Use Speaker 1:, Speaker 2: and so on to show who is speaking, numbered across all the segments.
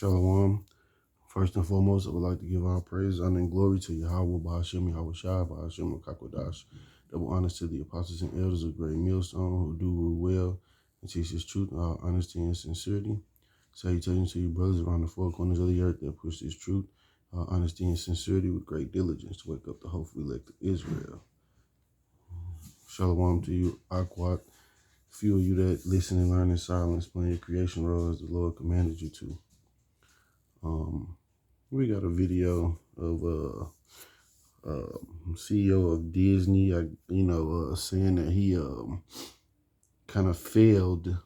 Speaker 1: Shalom. First and foremost, I would like to give all praise, honor, and glory to Yahweh, Ba'ashem, Yahweh Shai, Ba'ashem, Kakwadash. Double honors to the apostles and elders of Great Millstone who do rule well and teach His truth in all honesty and sincerity. Salutations to you brothers around the four corners of the earth that push this truth, honesty and sincerity with great diligence to wake up the hopeful elect of Israel. Shalom to you, Akwat. Few of you that listen and learn in silence, playing your creation role as the Lord commanded you to. We got a video of CEO of Disney, saying that he kind of failed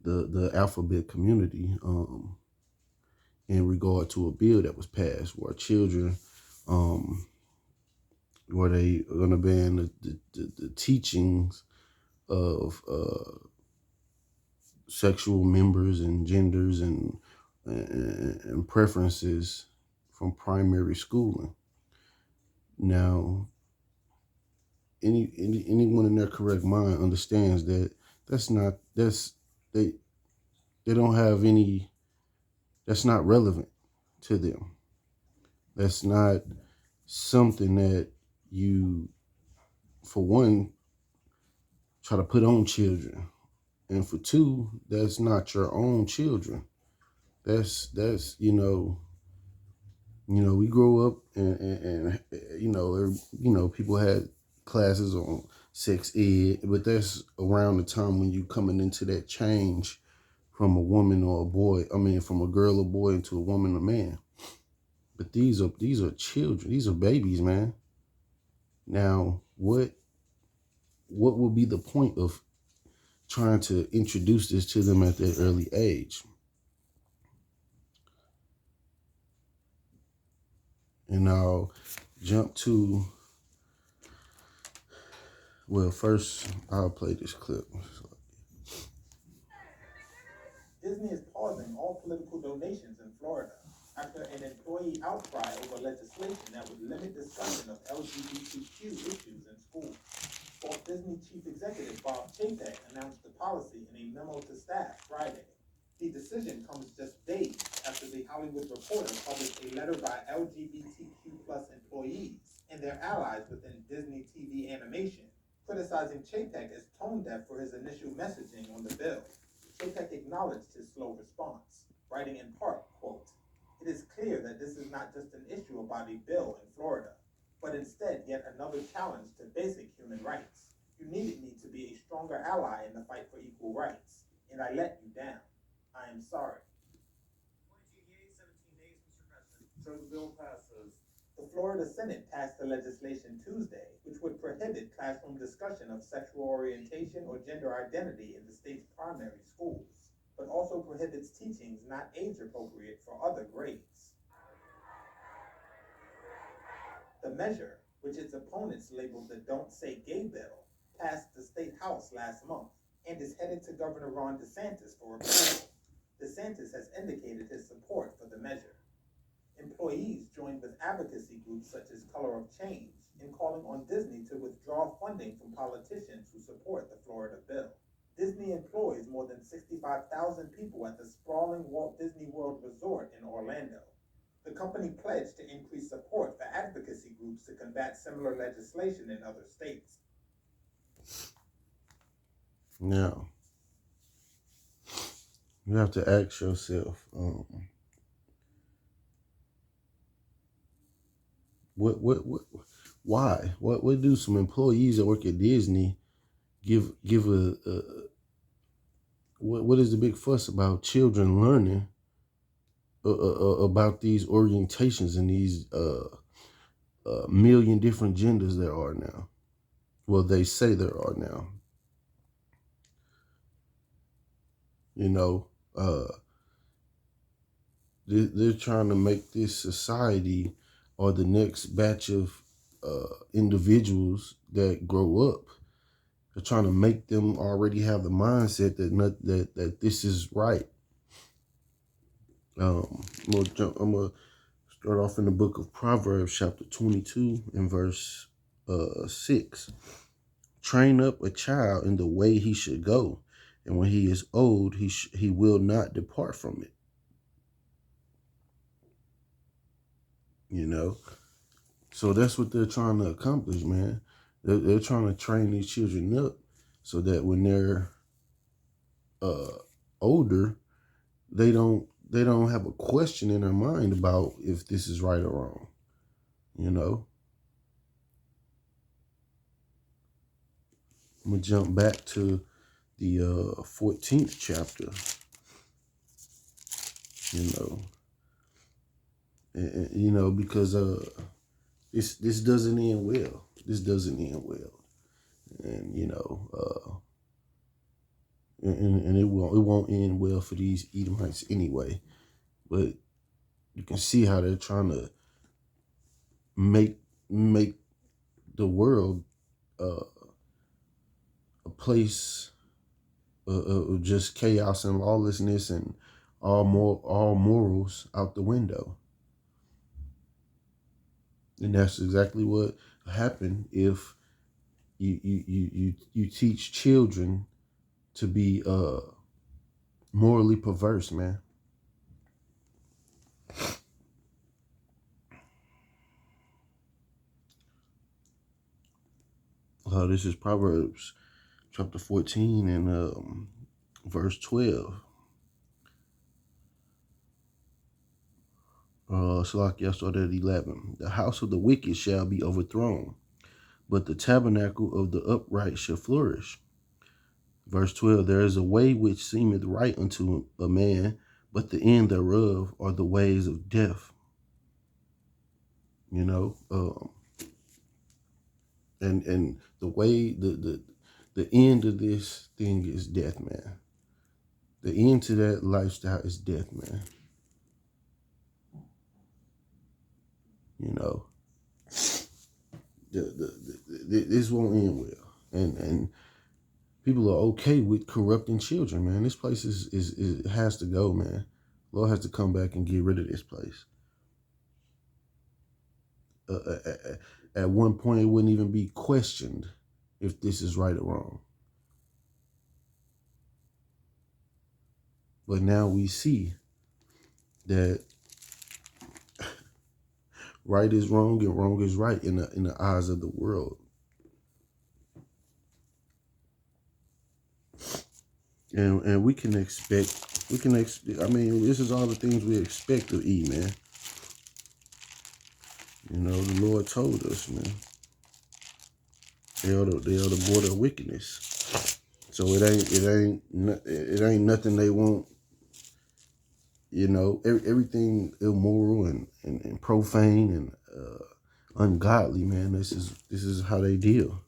Speaker 1: the alphabet community in regard to a bill that was passed where children where they are going to ban the teachings of sexual members and genders and preferences from primary schooling. Now, anyone in their correct mind understands that they don't have any, that's not relevant to them. That's not something that you, for one, try to put on children. And for two, that's not your own children. That's we grow up and people had classes on sex ed, but that's around the time when you coming into that change from a woman or a boy. From a girl or boy into a woman or man. But these are children. These are babies, man. Now, what would be the point of trying to introduce this to them at that early age? And I'll jump to, well, first I'll play this clip.
Speaker 2: Disney is pausing all political donations in Florida after an employee outcry over legislation that would limit discussion of LGBTQ issues in schools. Walt Disney Chief Executive Bob Chapek announced the policy in a memo to staff Friday. The decision comes just days after the Hollywood Reporter published a letter by LGBTQ plus employees and their allies within Disney TV animation, criticizing Chapek as tone deaf for his initial messaging on the bill. Chapek acknowledged his slow response, writing in part, quote, "It is clear that this is not just an issue about a bill in Florida, but instead yet another challenge to basic human rights. You needed me to be a stronger ally in the fight for equal rights, and I let you down. I am sorry."
Speaker 3: 22 years, 17 days, Mr. President.
Speaker 2: So the bill passes. The Florida Senate passed the legislation Tuesday, which would prohibit classroom discussion of sexual orientation or gender identity in the state's primary schools, but also prohibits teachings not age appropriate for other grades. The measure, which its opponents labeled the Don't Say Gay bill, passed the state house last month and is headed to Governor Ron DeSantis for approval. DeSantis has indicated his support for the measure. Employees joined with advocacy groups such as Color of Change in calling on Disney to withdraw funding from politicians who support the Florida bill. Disney employs more than 65,000 people at the sprawling Walt Disney World Resort in Orlando. The company pledged to increase support for advocacy groups to combat similar legislation in other states.
Speaker 1: Now, you have to ask yourself, why? What do some employees that work at Disney give what is the big fuss about children learning about these orientations and these million different genders there are now? Well, they say there are now. They're trying to make this society or the next batch of individuals that grow up. They're trying to make them already have the mindset that this is right. I'm gonna start off in the book of Proverbs, chapter 22, and verse 6. Train up a child in the way he should go, and when he is old, he will not depart from it. you know. So that's what they're trying to accomplish, man. They're trying to train these children up so that when they're uh, older, they don't have a question in their mind about if this is right or wrong. You know, I'm gonna jump back to the 14th chapter. You know, you know, because this doesn't end well. This doesn't end well, and you know, and it won't end well for these Edomites anyway. But you can see how they're trying to make the world uh, a place of just chaos and lawlessness and all morals out the window. And that's exactly what happened if you teach children to be morally perverse, man. This is Proverbs chapter 14 and verse 12. Salakia started at 11. The house of the wicked shall be overthrown, but the tabernacle of the upright shall flourish. Verse 12, there is a way which seemeth right unto a man, but the end thereof are the ways of death. You know, and the way the end of this thing is death, man. The end to that lifestyle is death, man. You know, this won't end well, and people are okay with corrupting children, man. This place is has to go, man. Lord has to come back and get rid of this place. At one point, it wouldn't even be questioned if this is right or wrong. But now we see that right is wrong and wrong is right in the eyes of the world. And we can expect, I mean, this is all the things we expect of E, man. You know, the Lord told us, man. They are the border of wickedness. So it ain't nothing they won't. You know, everything immoral and profane and ungodly, man. This is how they deal.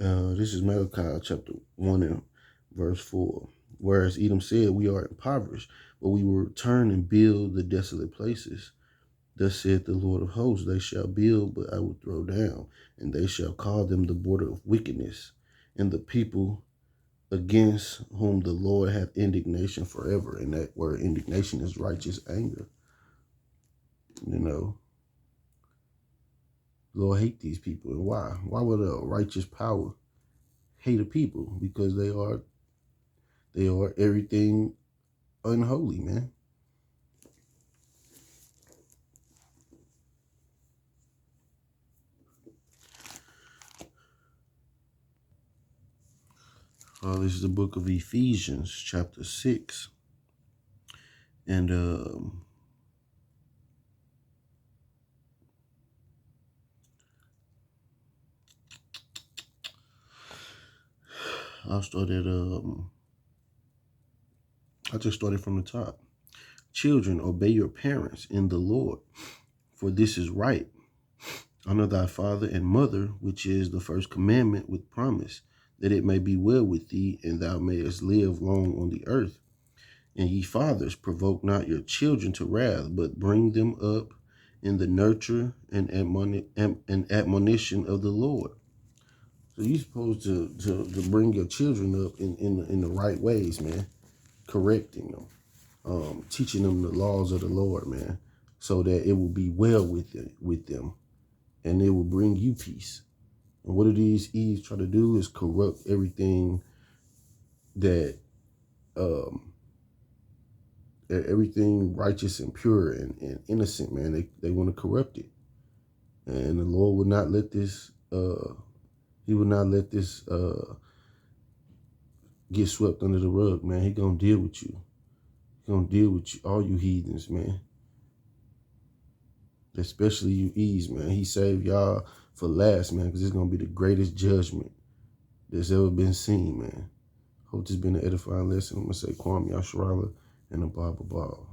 Speaker 1: This is Malachi chapter 1 and verse 4. Whereas Edom said, we are impoverished, but we will return and build the desolate places. Thus saith the Lord of hosts, they shall build, but I will throw down, and they shall call them the border of wickedness, and the people against whom the Lord hath indignation forever. And that word indignation is righteous anger. You know, the Lord hate these people. And why? Why would a righteous power hate a people? Because they are everything unholy, man. This is the book of Ephesians, chapter 6. And I'll start at I just started from the top. Children, obey your parents in the Lord, for this is right. Honor thy father and mother, which is the first commandment with promise, that it may be well with thee, and thou mayest live long on the earth. And ye fathers, provoke not your children to wrath, but bring them up in the nurture and admonition of the Lord. So you're supposed to bring your children up in the right ways, man. Correcting them, teaching them the laws of the Lord, man, so that it will be well with them, and it will bring you peace. And what do these Eves try to do is corrupt everything that everything righteous and pure and innocent, man. They want to corrupt it. And the Lord will not let this he will not let this get swept under the rug, man. He gonna deal with you. He gonna deal with you, all you heathens, man. Especially you E's, man. He saved y'all for last, man, because it's gonna be the greatest judgment that's ever been seen, man. Hope this has been an edifying lesson. I'm gonna say Kwame Yasharala and the Bible Ball.